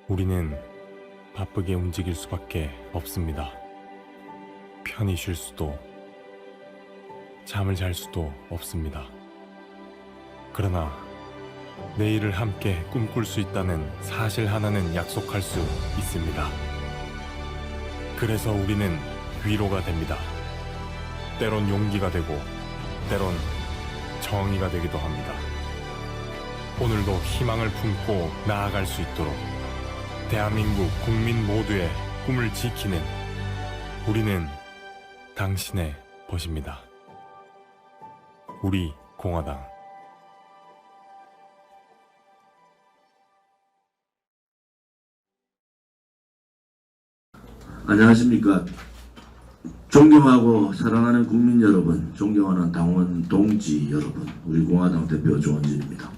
우리는 바쁘게 움직일 수밖에 없습니다. 편히 쉴 수도, 잠을 잘 수도 없습니다. 그러나 내일을 함께 꿈꿀 수 있다는 사실 하나는 약속할 수 있습니다. 그래서 우리는 위로가 됩니다. 때론 용기가 되고, 때론 정의가 되기도 합니다. 오늘도 희망을 품고 나아갈 수 있도록 대한민국 국민 모두의 꿈을 지키는 우리는 당신의 벗입니다. 우리 공화당. 안녕하십니까. 존경하고 사랑하는 국민 여러분, 존경하는 당원 동지 여러분, 우리 공화당 대표 조원진입니다.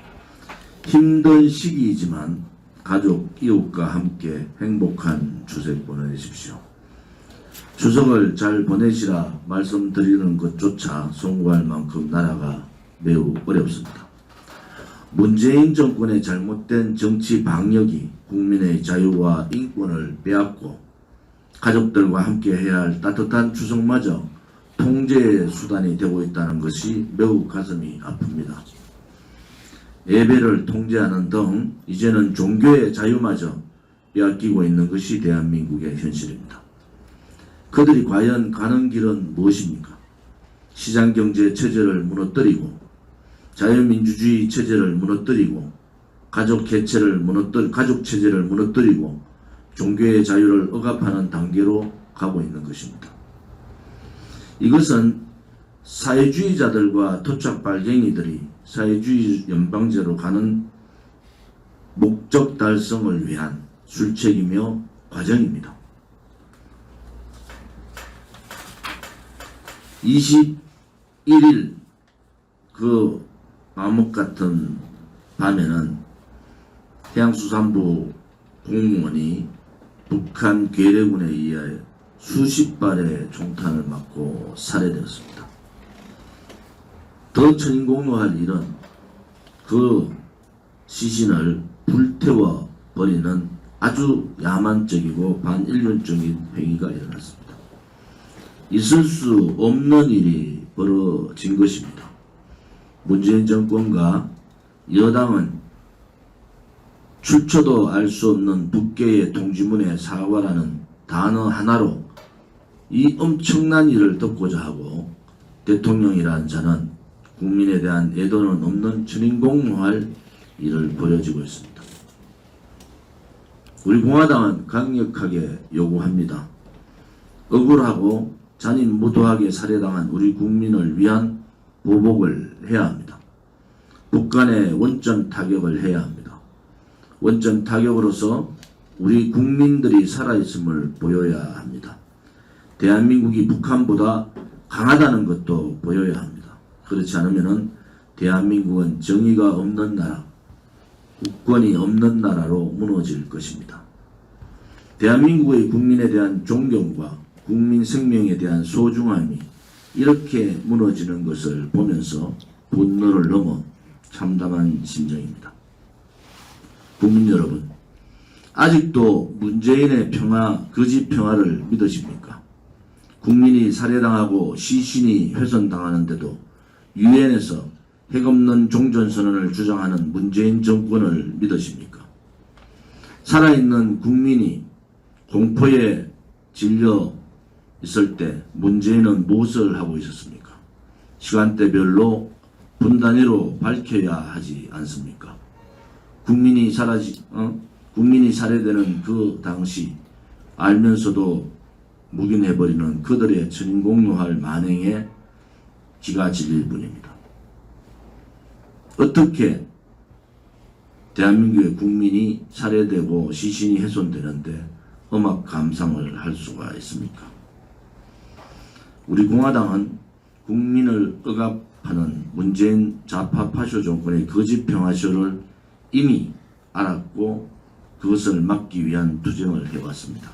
힘든 시기이지만 가족, 이웃과 함께 행복한 추석 보내십시오. 추석을 잘 보내시라 말씀드리는 것조차 송구할 만큼 나라가 매우 어렵습니다. 문재인 정권의 잘못된 정치 방역이 국민의 자유와 인권을 빼앗고 가족들과 함께 해야 할 따뜻한 추석마저 통제의 수단이 되고 있다는 것이 매우 가슴이 아픕니다. 예배를 통제하는 등 이제는 종교의 자유마저 빼앗기고 있는 것이 대한민국의 현실입니다. 그들이 과연 가는 길은 무엇입니까? 시장경제 체제를 무너뜨리고 자유민주주의 체제를 무너뜨리고 가족 체제를 무너뜨리고 종교의 자유를 억압하는 단계로 가고 있는 것입니다. 이것은 사회주의자들과 토착발갱이들이 사회주의 연방제로 가는 목적 달성을 위한 술책이며 과정입니다. 21일 그 암흑같은 밤에는 해양수산부 공무원이 북한 괴뢰군에 의해 수십 발의 총탄을 맞고 살해되었습니다. 더 천인공노할 일은 그 시신을 불태워 버리는 아주 야만적이고 반인륜적인 행위가 일어났습니다. 있을 수 없는 일이 벌어진 것입니다. 문재인 정권과 여당은 출처도 알 수 없는 북계의 통지문의 사과라는 단어 하나로 이 엄청난 일을 덮고자 하고 대통령이라는 자는 국민에 대한 애도는 없는 천인공노할 일을 벌여지고 있습니다. 우리 공화당은 강력하게 요구합니다. 억울하고 잔인무도하게 살해당한 우리 국민을 위한 보복을 해야 합니다. 북한에 원전 타격을 해야 합니다. 원전 타격으로서 우리 국민들이 살아있음을 보여야 합니다. 대한민국이 북한보다 강하다는 것도 보여야 합니다. 그렇지 않으면 대한민국은 정의가 없는 나라, 국권이 없는 나라로 무너질 것입니다. 대한민국의 국민에 대한 존경과 국민 생명에 대한 소중함이 이렇게 무너지는 것을 보면서 분노를 넘어 참담한 심정입니다. 국민 여러분, 아직도 문재인의 평화, 거짓 평화를 믿으십니까? 국민이 살해당하고 시신이 훼손당하는데도 유엔에서 핵없는 종전선언을 주장하는 문재인 정권을 믿으십니까? 살아있는 국민이 공포에 질려 있을 때 문재인은 무엇을 하고 있었습니까? 시간대별로 분 단위로 밝혀야 하지 않습니까? 국민이 살해되는 그 당시 알면서도 묵인해버리는 그들의 천인공노할 만행에 기가 질릴 뿐입니다. 어떻게 대한민국의 국민이 살해되고 시신이 훼손되는데 엄악 감상을 할 수가 있습니까? 우리 공화당은 국민을 억압하는 문재인 좌파 파쇼 정권의 거짓 평화쇼를 이미 알았고 그것을 막기 위한 투쟁을 해왔습니다.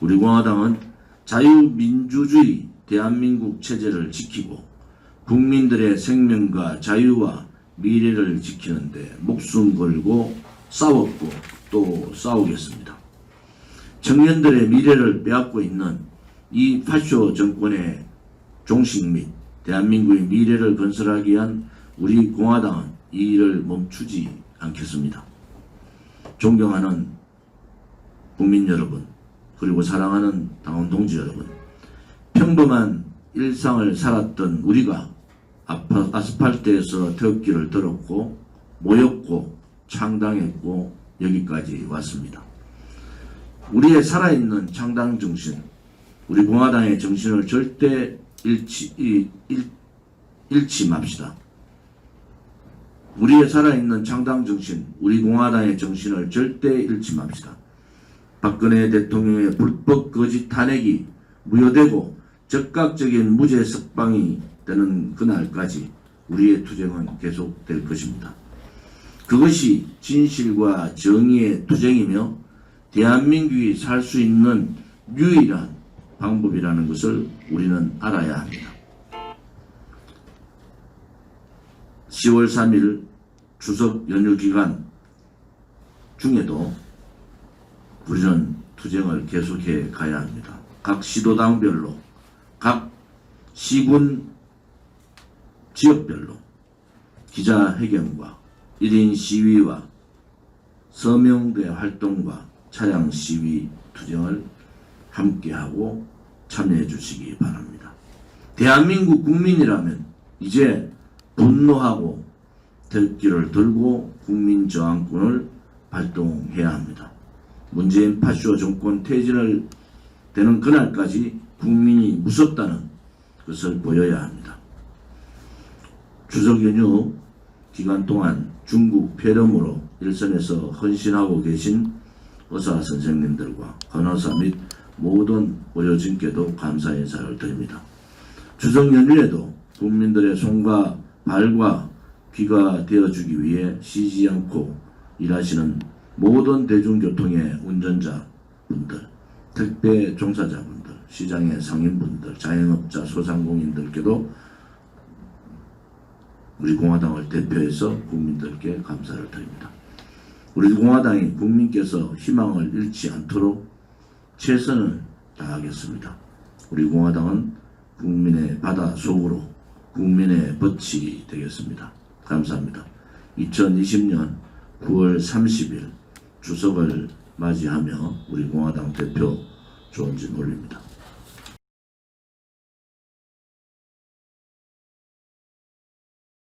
우리 공화당은 자유민주주의 대한민국 체제를 지키고 국민들의 생명과 자유와 미래를 지키는데 목숨 걸고 싸웠고 또 싸우겠습니다. 청년들의 미래를 빼앗고 있는 이 파쇼 정권의 종식 및 대한민국의 미래를 건설하기 위한 우리 공화당은 이 일을 멈추지 않겠습니다. 존경하는 국민 여러분, 그리고 사랑하는 당원 동지 여러분, 평범한 일상을 살았던 우리가 아스팔트에서 태극기를 들었고 모였고 창당했고 여기까지 왔습니다. 우리의 살아있는 창당 정신, 우리 공화당의 정신을 절대 잃지 맙시다. 우리의 살아있는 창당 정신, 우리 공화당의 정신을 절대 잃지 맙시다. 박근혜 대통령의 불법 거짓 탄핵이 무효되고 적극적인 무죄 석방이 되는 그날까지 우리의 투쟁은 계속될 것입니다. 그것이 진실과 정의의 투쟁이며 대한민국이 살 수 있는 유일한 방법이라는 것을 우리는 알아야 합니다. 10월 3일 추석 연휴 기간 중에도 우리는 투쟁을 계속해 가야 합니다. 각 시도당별로, 각 시군 지역별로 기자회견과 1인 시위와 서명대 활동과 차량 시위 투쟁을 함께하고 참여해 주시기 바랍니다. 대한민국 국민이라면 이제 분노하고 태극기를 들고 국민저항권을 발동해야 합니다. 문재인 파쇼 정권 퇴진을 되는 그날까지 국민이 무섭다는 것을 보여야 합니다. 추석 연휴 기간 동안 중국 폐렴으로 일선에서 헌신하고 계신 의사 선생님들과 간호사 및 모든 의료진께도 감사 인사를 드립니다. 추석 연휴에도 국민들의 손과 발과 귀가 되어주기 위해 쉬지 않고 일하시는 모든 대중교통의 운전자분들, 택배 종사자분들, 시장의 상인분들, 자영업자, 소상공인들께도 우리 공화당을 대표해서 국민들께 감사를 드립니다. 우리 공화당이 국민께서 희망을 잃지 않도록 최선을 다하겠습니다. 우리 공화당은 국민의 바다 속으로 국민의 덫이 되겠습니다. 감사합니다. 2020년 9월 30일 추석을 맞이하며 우리 공화당 대표 조원진 올립니다.